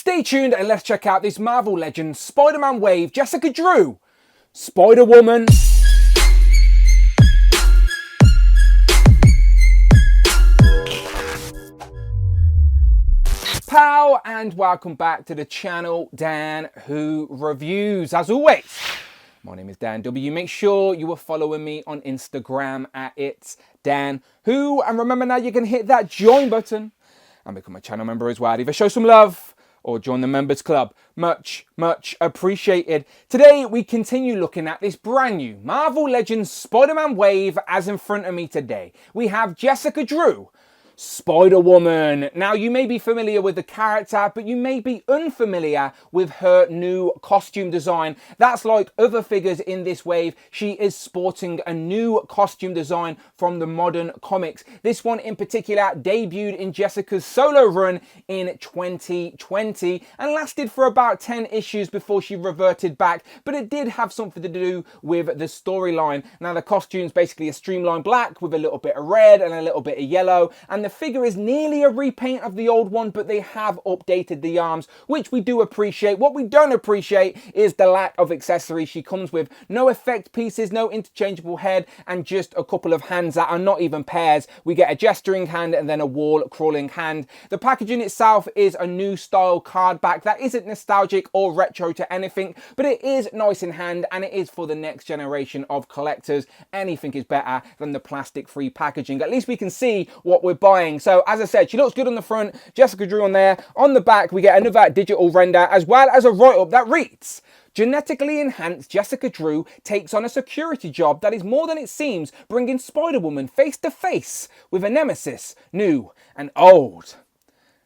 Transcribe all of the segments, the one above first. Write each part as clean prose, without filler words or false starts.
Stay tuned and let's check out this Marvel Legends Spider-Man wave, Jessica Drew, Spider-Woman. Pow, and welcome back to the channel, Dan Who Reviews. As always, my name is Dan W. Make sure you are following me on Instagram at It's Dan Who, and remember now you can hit that join button and become a channel member as well. Either show some love or join the members club. Much appreciated. Today we continue looking at this brand new Marvel Legends Spider-Man wave. As in front of me today, we have Jessica Drew, Spider-Woman. Now, you may be familiar with the character, but you may be unfamiliar with her new costume design. That's like other figures in this wave. She is sporting a new costume design from the modern comics. This one in particular debuted in Jessica's solo run in 2020 and lasted for about 10 issues before she reverted back, but it did have something to do with the storyline. Now, the costume's basically a streamlined black with a little bit of red and a little bit of yellow, and the figure is nearly a repaint of the old one, but they have updated the arms, which we do appreciate. What we don't appreciate is the lack of accessories she comes with. No effect pieces, no interchangeable head, and just a couple of hands that are not even pairs. We get a gesturing hand and then a wall crawling hand. The packaging itself is a new style card back that isn't nostalgic or retro to anything, but it is nice in hand, and it is for the next generation of collectors. Anything is better than the plastic-free packaging. At least we can see what we're buying. So as I said, she looks good on the front, Jessica Drew on there. On the back, we get another digital render as well as a write-up that reads, "Genetically enhanced Jessica Drew takes on a security job that is more than it seems, bringing Spider-Woman face to face with a nemesis, new and old."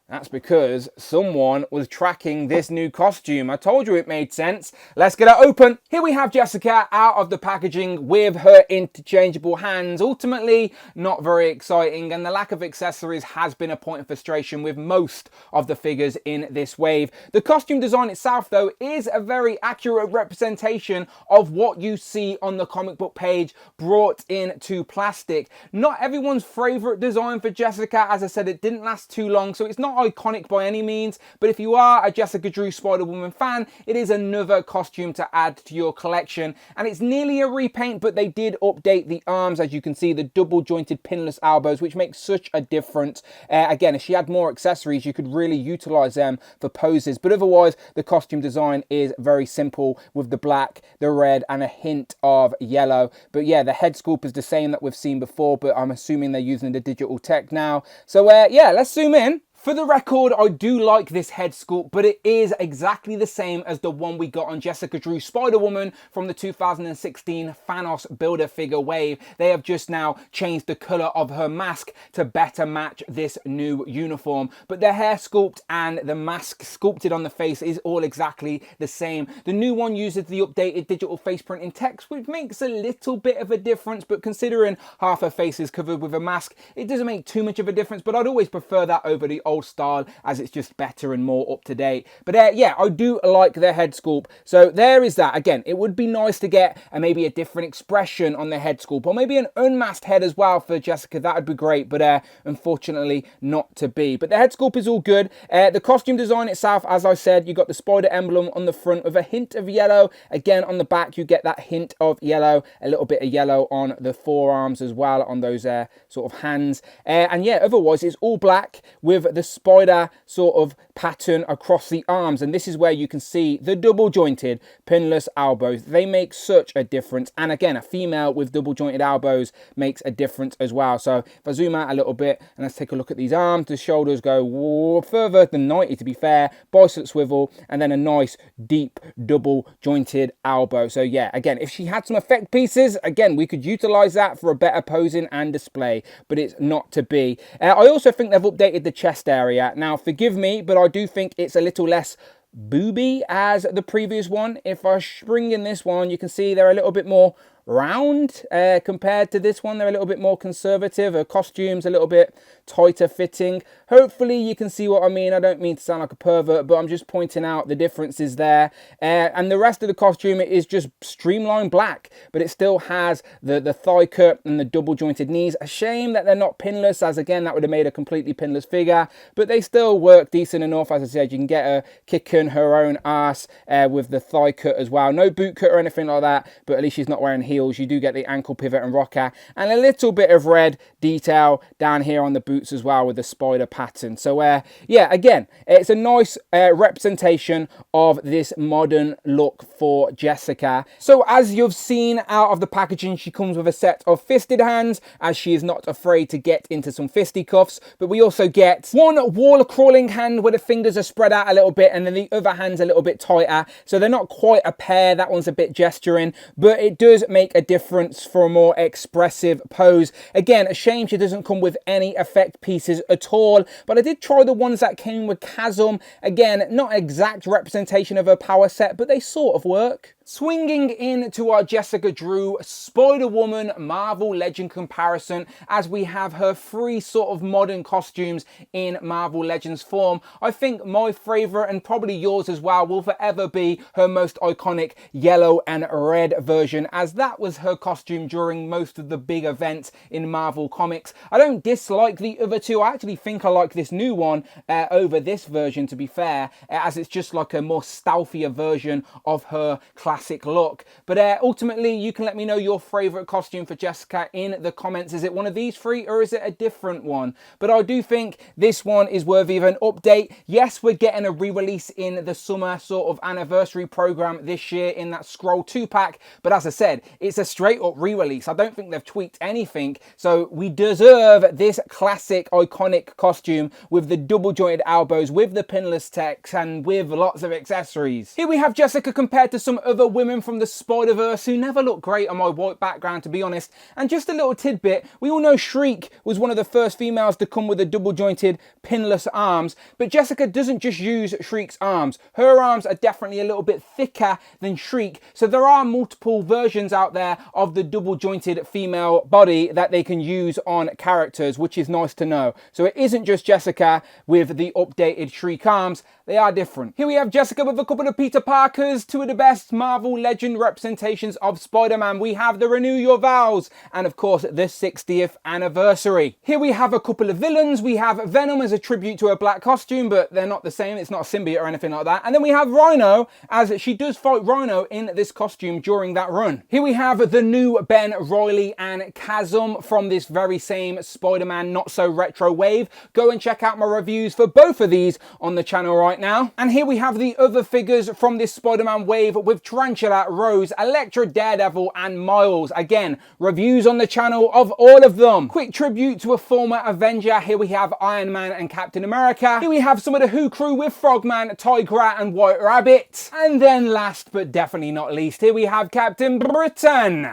That's because someone was tracking this new costume. I told you it made sense. Let's get it open. Here we have Jessica out of the packaging with her interchangeable hands. Ultimately, not very exciting, and the lack of accessories has been a point of frustration with most of the figures in this wave. The costume design itself, though, is a very accurate representation of what you see on the comic book page brought into plastic. Not everyone's favorite design for Jessica. As I said, it didn't last too long, so it's not iconic by any means, but if you are a Jessica Drew Spider-Woman fan, it is another costume to add to your collection, and it's nearly a repaint, but they did update the arms. As you can see, the double jointed pinless elbows, which makes such a difference. Again, if she had more accessories, you could really utilize them for poses, but otherwise the costume design is very simple with the black, the red, and a hint of yellow. But yeah, the head sculpt is the same that we've seen before, but I'm assuming they're using the digital tech now. So yeah, let's zoom in. For the record, I do like this head sculpt, but it is exactly the same as the one we got on Jessica Drew Spider-Woman from the 2016 Thanos Builder figure wave. They have just now changed the colour of her mask to better match this new uniform. But the hair sculpt and the mask sculpted on the face is all exactly the same. The new one uses the updated digital face printing text, which makes a little bit of a difference, but considering half her face is covered with a mask, it doesn't make too much of a difference, but I'd always prefer that over the old style, as it's just better and more up to date. But yeah, I do like the head sculpt. So there is that. Again, it would be nice to get maybe a different expression on the head sculpt, or maybe an unmasked head as well for Jessica. That would be great, but unfortunately not to be. But the head sculpt is all good. The costume design itself, as I said, you got the spider emblem on the front with a hint of yellow. Again, on the back you get that hint of yellow, a little bit of yellow on the forearms as well, on those sort of hands. And yeah, otherwise it's all black with the spider sort of pattern across the arms, and this is where you can see the double jointed pinless elbows. They make such a difference, and again, a female with double jointed elbows makes a difference as well. So if I zoom out a little bit and let's take a look at these arms, the shoulders go further than 90 to be fair, bicep swivel, and then a nice deep double jointed elbow. So yeah, again, if she had some effect pieces, again, we could utilize that for a better posing and display, but it's not to be. I also think they've updated the chest area. Now, forgive me, but I do think it's a little less booby as the previous one. If I bring in this one, you can see they're a little bit more round compared to this one. They're a little bit more conservative. Her costume's a little bit tighter fitting. Hopefully you can see what I mean. I don't mean to sound like a pervert, but I'm just pointing out the differences there. And the rest of the costume is just streamlined black, but it still has the thigh cut and the double jointed knees. A shame that they're not pinless, as again that would have made a completely pinless figure, but they still work decent enough. As I said, you can get her kicking her own ass with the thigh cut as well. No boot cut or anything like that, but at least she's not wearing heels. You do get the ankle pivot and rocker, and a little bit of red detail down here on the boots as well with the spider pattern. So yeah, again, it's a nice representation of this modern look for Jessica. So as you've seen out of the packaging, she comes with a set of fisted hands, as she is not afraid to get into some fisticuffs. But we also get one wall crawling hand where the fingers are spread out a little bit, and then the other hand's a little bit tighter. So they're not quite a pair. That one's a bit gesturing, but it does make a difference for a more expressive pose. Again, a shame she doesn't come with any effect pieces at all, but I did try the ones that came with Chasm. Again, not exact representation of her power set, but they sort of work. Swinging into our Jessica Drew Spider-Woman Marvel Legend comparison, as we have her three sort of modern costumes in Marvel Legends form. I think my favourite, and probably yours as well, will forever be her most iconic yellow and red version, as that was her costume during most of the big events in Marvel Comics. I don't dislike the other two. I actually think I like this new one over this version, to be fair, as it's just like a more stealthier version of her classic look. But ultimately, you can let me know your favourite costume for Jessica in the comments. Is it one of these three, or is it a different one? But I do think this one is worthy of an update. Yes, we're getting a re-release in the summer sort of anniversary program this year in that Scroll 2-pack, but as I said, it's a straight up re-release. I don't think they've tweaked anything, so we deserve this classic iconic costume with the double jointed elbows, with the pinless text, and with lots of accessories. Here we have Jessica compared to some other women from the Spider-Verse who never look great on my white background, to be honest. And just a little tidbit, we all know Shriek was one of the first females to come with the double jointed pinless arms, but Jessica doesn't just use Shriek's arms. Her arms are definitely a little bit thicker than Shriek, so there are multiple versions out there of the double jointed female body that they can use on characters, which is nice to know. So it isn't just Jessica with the updated Shriek arms, they are different. Here we have Jessica with a couple of Peter Parkers, two of the best Marvel Legend representations of Spider-Man. We have the Renew Your Vows, and of course the 60th anniversary. Here we have a couple of villains. We have Venom as a tribute to her black costume, but they're not the same. It's not a symbiote or anything like that. And then we have Rhino, as she does fight Rhino in this costume during that run. Here we have the new Ben Reilly and Chasm from this very same Spider-Man Not So Retro wave. Go and check out my reviews for both of these on the channel right now. And here we have the other figures from this Spider-Man wave with Tarantula, Rose, Elektra, Daredevil, and Miles. Again, reviews on the channel of all of them. Quick tribute to a former Avenger. Here we have Iron Man and Captain America. Here we have some of the Who crew with Frogman, Tigra, and White Rabbit. And then last but definitely not least, here we have Captain Britain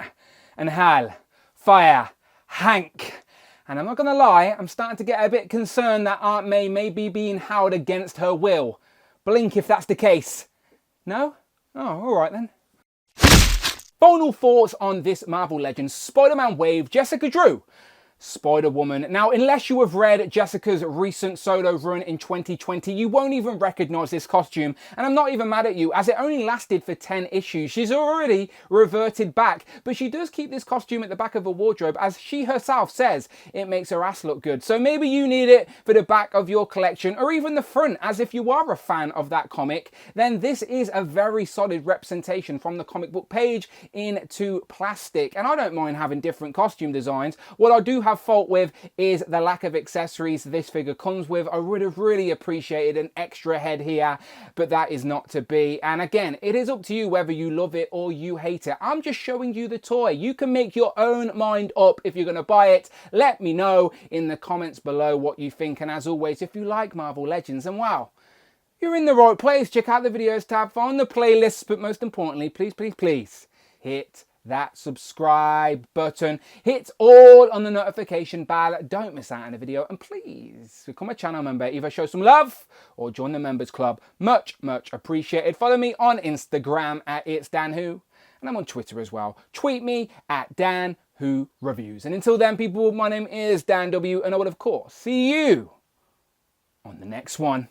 and Hal, Fire, Hank. And I'm not gonna lie, I'm starting to get a bit concerned that Aunt May be being held against her will. Blink if that's the case. No? Oh, alright then. Final thoughts on this Marvel Legends Spider-Man wave, Jessica Drew, Spider-Woman. Now, unless you have read Jessica's recent solo run in 2020, you won't even recognise this costume, and I'm not even mad at you, as it only lasted for 10 issues. She's already reverted back, but she does keep this costume at the back of her wardrobe, as she herself says it makes her ass look good. So maybe you need it for the back of your collection, or even the front, as if you are a fan of that comic, then this is a very solid representation from the comic book page into plastic. And I don't mind having different costume designs. What I do have fault with is the lack of accessories this figure comes with. I would have really appreciated an extra head here, but that is not to be. And again, it is up to you whether you love it or you hate it. I'm just showing you the toy. You can make your own mind up if you're going to buy it. Let me know in the comments below what you think. And as always, if you like Marvel Legends, and wow, you're in the right place. Check out the videos tab, find the playlists, but most importantly, please, please, please hit that subscribe button, hit all on the notification bell, don't miss out on a video, and please become a channel member. Either show some love or join the members club. Much appreciated. Follow me on Instagram at itsdanwho, and I'm on Twitter as well. Tweet me at Dan Who Reviews. And until then, people, my name is Dan W, and I will, of course, see you on the next one.